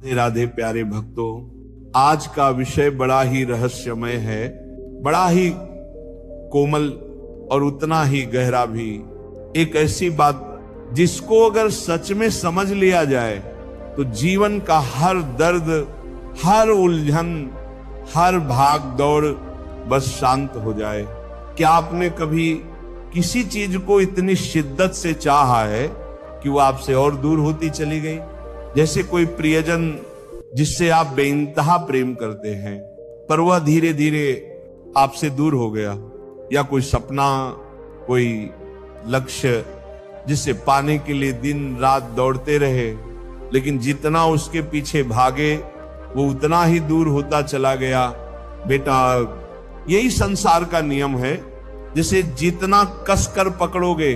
राधे राधे प्यारे भक्तों, आज का विषय बड़ा ही रहस्यमय है, बड़ा ही कोमल और उतना ही गहरा भी। एक ऐसी बात जिसको अगर सच में समझ लिया जाए तो जीवन का हर दर्द, हर उलझन, हर भाग दौड़ बस शांत हो जाए। क्या आपने कभी किसी चीज को इतनी शिद्दत से चाहा है कि वो आपसे और दूर होती चली गई? जैसे कोई प्रियजन जिससे आप बेइंतहा प्रेम करते हैं पर वह धीरे धीरे आपसे दूर हो गया, या कोई सपना, कोई लक्ष्य जिसे पाने के लिए दिन रात दौड़ते रहे, लेकिन जितना उसके पीछे भागे वो उतना ही दूर होता चला गया। बेटा, यही संसार का नियम है, जिसे जितना कसकर पकड़ोगे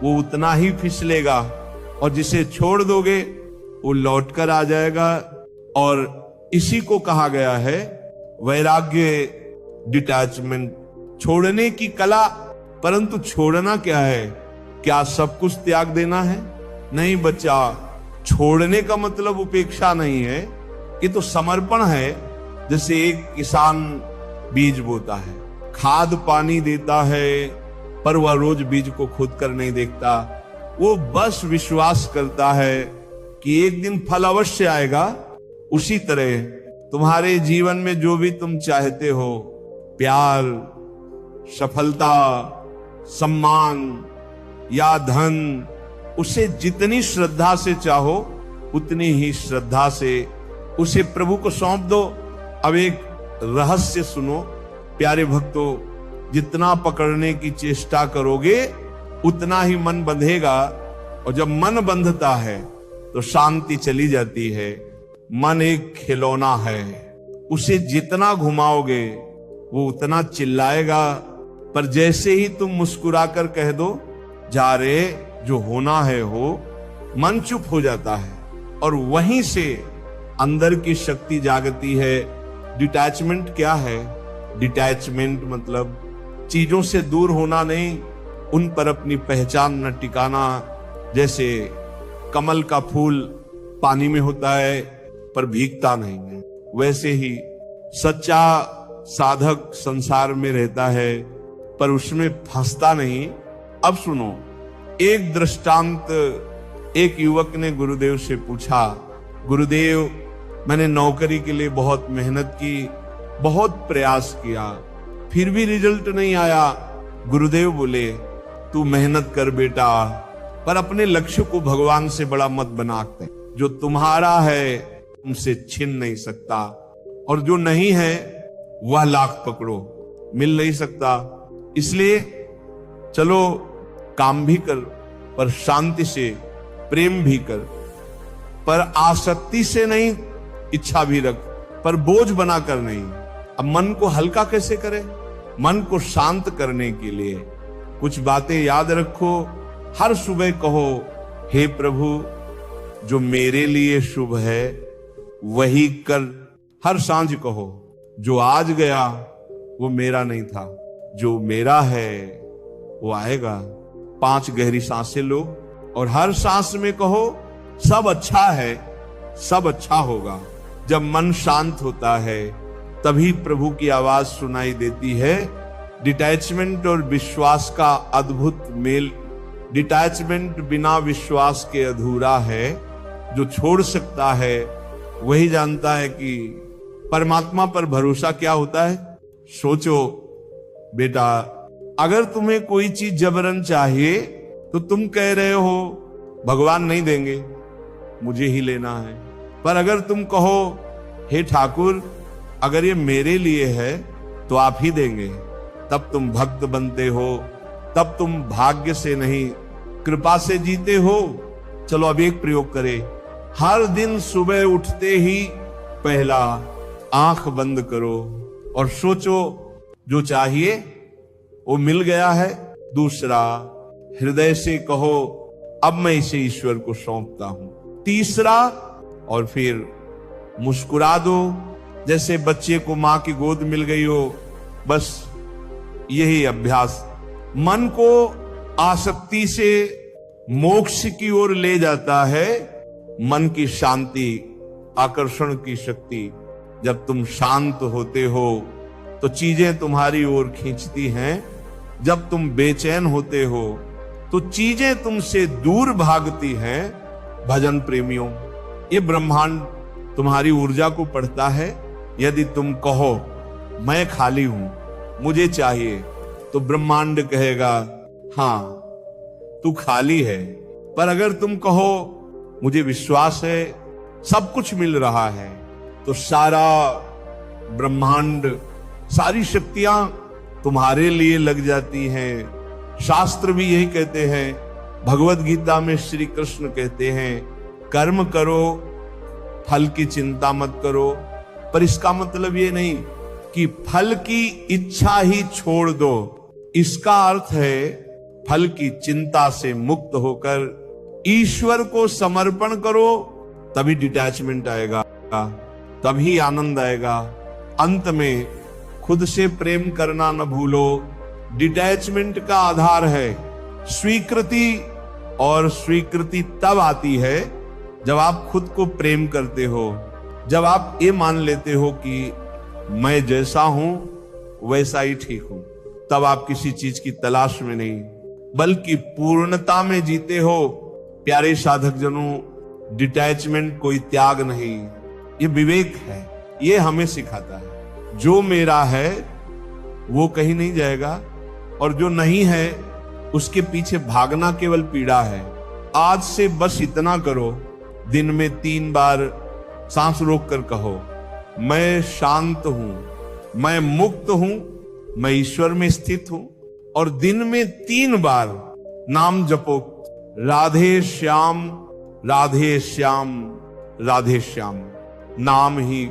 वो उतना ही फिसलेगा, और जिसे छोड़ दोगे वो लौटकर आ जाएगा। और इसी को कहा गया है वैराग्य, डिटैचमेंट, छोड़ने की कला। परंतु छोड़ना क्या है? क्या सब कुछ त्याग देना है? नहीं बच्चा, छोड़ने का मतलब उपेक्षा नहीं है, ये तो समर्पण है। जैसे एक किसान बीज बोता है, खाद पानी देता है, पर वह रोज बीज को खोद कर नहीं देखता। वो बस विश्वास करता है कि एक दिन फल अवश्य आएगा। उसी तरह तुम्हारे जीवन में जो भी तुम चाहते हो, प्यार, सफलता, सम्मान या धन, उसे जितनी श्रद्धा से चाहो उतनी ही श्रद्धा से उसे प्रभु को सौंप दो। अब एक रहस्य सुनो प्यारे भक्तों, जितना पकड़ने की चेष्टा करोगे उतना ही मन बंधेगा, और जब मन बंधता है तो शांति चली जाती है। मन एक खिलौना है, उसे जितना घुमाओगे वो उतना चिल्लाएगा, पर जैसे ही तुम मुस्कुराकर कह दो जा रे, जो होना है हो, मन चुप हो जाता है, और वहीं से अंदर की शक्ति जागती है। डिटैचमेंट क्या है? डिटैचमेंट मतलब चीजों से दूर होना नहीं, उन पर अपनी पहचान न टिकाना। जैसे कमल का फूल पानी में होता है पर भीगता नहीं है, वैसे ही सच्चा साधक संसार में रहता है पर उसमें फंसता नहीं। अब सुनो, एक दृष्टांत एक युवक ने गुरुदेव से पूछा, गुरुदेव मैंने नौकरी के लिए बहुत मेहनत की, बहुत प्रयास किया, फिर भी रिजल्ट नहीं आया। गुरुदेव बोले, तू मेहनत कर बेटा, पर अपने लक्ष्य को भगवान से बड़ा मत बनाते। जो तुम्हारा है तुमसे छीन नहीं सकता, और जो नहीं है वह लाख पकड़ो, मिल नहीं सकता। इसलिए चलो काम भी कर, पर शांति से, प्रेम भी कर, पर आसक्ति से नहीं। इच्छा भी रख, पर बोझ बनाकर नहीं। अब मन को हल्का कैसे करें? मन को शांत करने के लिए कुछ बातें याद रखो। हर सुबह कहो, हे प्रभु, जो मेरे लिए शुभ है वही कर। हर सांझ कहो, जो आज गया वो मेरा नहीं था, जो मेरा है वो आएगा। 5 गहरी सांसें लो, और हर सांस में कहो, सब अच्छा है, सब अच्छा होगा। जब मन शांत होता है तभी प्रभु की आवाज सुनाई देती है। डिटैचमेंट और विश्वास का अद्भुत मेल। डिटैचमेंट बिना विश्वास के अधूरा है। जो छोड़ सकता है वही जानता है कि परमात्मा पर भरोसा क्या होता है। सोचो बेटा, अगर तुम्हें कोई चीज जबरन चाहिए तो तुम कह रहे हो भगवान नहीं देंगे, मुझे ही लेना है। पर अगर तुम कहो, हे ठाकुर, अगर ये मेरे लिए है तो आप ही देंगे, तब तुम भक्त बनते हो, तब तुम भाग्य से नहीं कृपा से जीते हो। चलो अब एक प्रयोग करें। हर दिन सुबह उठते ही पहला आंख बंद करो और सोचो, जो चाहिए वो मिल गया है। दूसरा, हृदय से कहो, अब मैं इसे ईश्वर को सौंपता हूं। तीसरा, और फिर मुस्कुरा दो, जैसे बच्चे को मां की गोद मिल गई हो। बस यही अभ्यास मन को आसक्ति से मोक्ष की ओर ले जाता है। मन की शांति आकर्षण की शक्ति। जब तुम शांत होते हो तो चीजें तुम्हारी ओर खींचती हैं। जब तुम बेचैन होते हो तो चीजें तुमसे दूर भागती हैं। भजन प्रेमियों, ये ब्रह्मांड तुम्हारी ऊर्जा को पढ़ता है। यदि तुम कहो मैं खाली हूं, मुझे चाहिए, तो ब्रह्मांड कहेगा हां तू खाली है। पर अगर तुम कहो मुझे विश्वास है, सब कुछ मिल रहा है, तो सारा ब्रह्मांड, सारी शक्तियां तुम्हारे लिए लग जाती हैं। शास्त्र भी यही कहते हैं। भगवत गीता में श्री कृष्ण कहते हैं कर्म करो, फल की चिंता मत करो। पर इसका मतलब ये नहीं कि फल की इच्छा ही छोड़ दो। इसका अर्थ है फल की चिंता से मुक्त होकर ईश्वर को समर्पण करो, तभी डिटैचमेंट आएगा, तभी आनंद आएगा। अंत में खुद से प्रेम करना न भूलो। डिटैचमेंट का आधार है स्वीकृति, और स्वीकृति तब आती है जब आप खुद को प्रेम करते हो, जब आप ये मान लेते हो कि मैं जैसा हूं वैसा ही ठीक हूं। तब आप किसी चीज की तलाश में नहीं, बल्कि पूर्णता में जीते हो। प्यारे साधक जनों, डिटैचमेंट कोई त्याग नहीं, ये विवेक है। ये हमें सिखाता है जो मेरा है वो कहीं नहीं जाएगा, और जो नहीं है उसके पीछे भागना केवल पीड़ा है। आज से बस इतना करो, दिन में 3 बार सांस रोक कर कहो मैं शांत हूं, मैं मुक्त हूं, मैं ईश्वर में स्थित हूं। और दिन में 3 बार नाम जपो राधे श्याम राधे श्याम राधे श्याम। नाम ही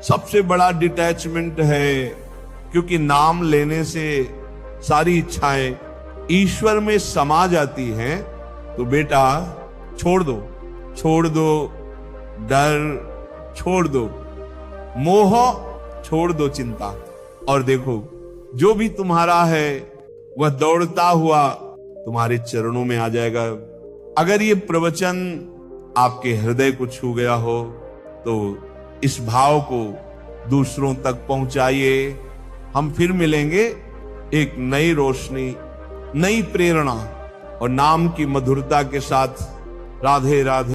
सबसे बड़ा डिटैचमेंट है, क्योंकि नाम लेने से सारी इच्छाएं ईश्वर में समा जाती हैं। तो बेटा छोड़ दो, छोड़ दो डर, छोड़ दो मोह, छोड़ दो चिंता, और देखो जो भी तुम्हारा है वह दौड़ता हुआ तुम्हारे चरणों में आ जाएगा। अगर ये प्रवचन आपके हृदय को छू गया हो तो इस भाव को दूसरों तक पहुंचाइए। हम फिर मिलेंगे एक नई रोशनी, नई प्रेरणा और नाम की मधुरता के साथ। राधे राधे।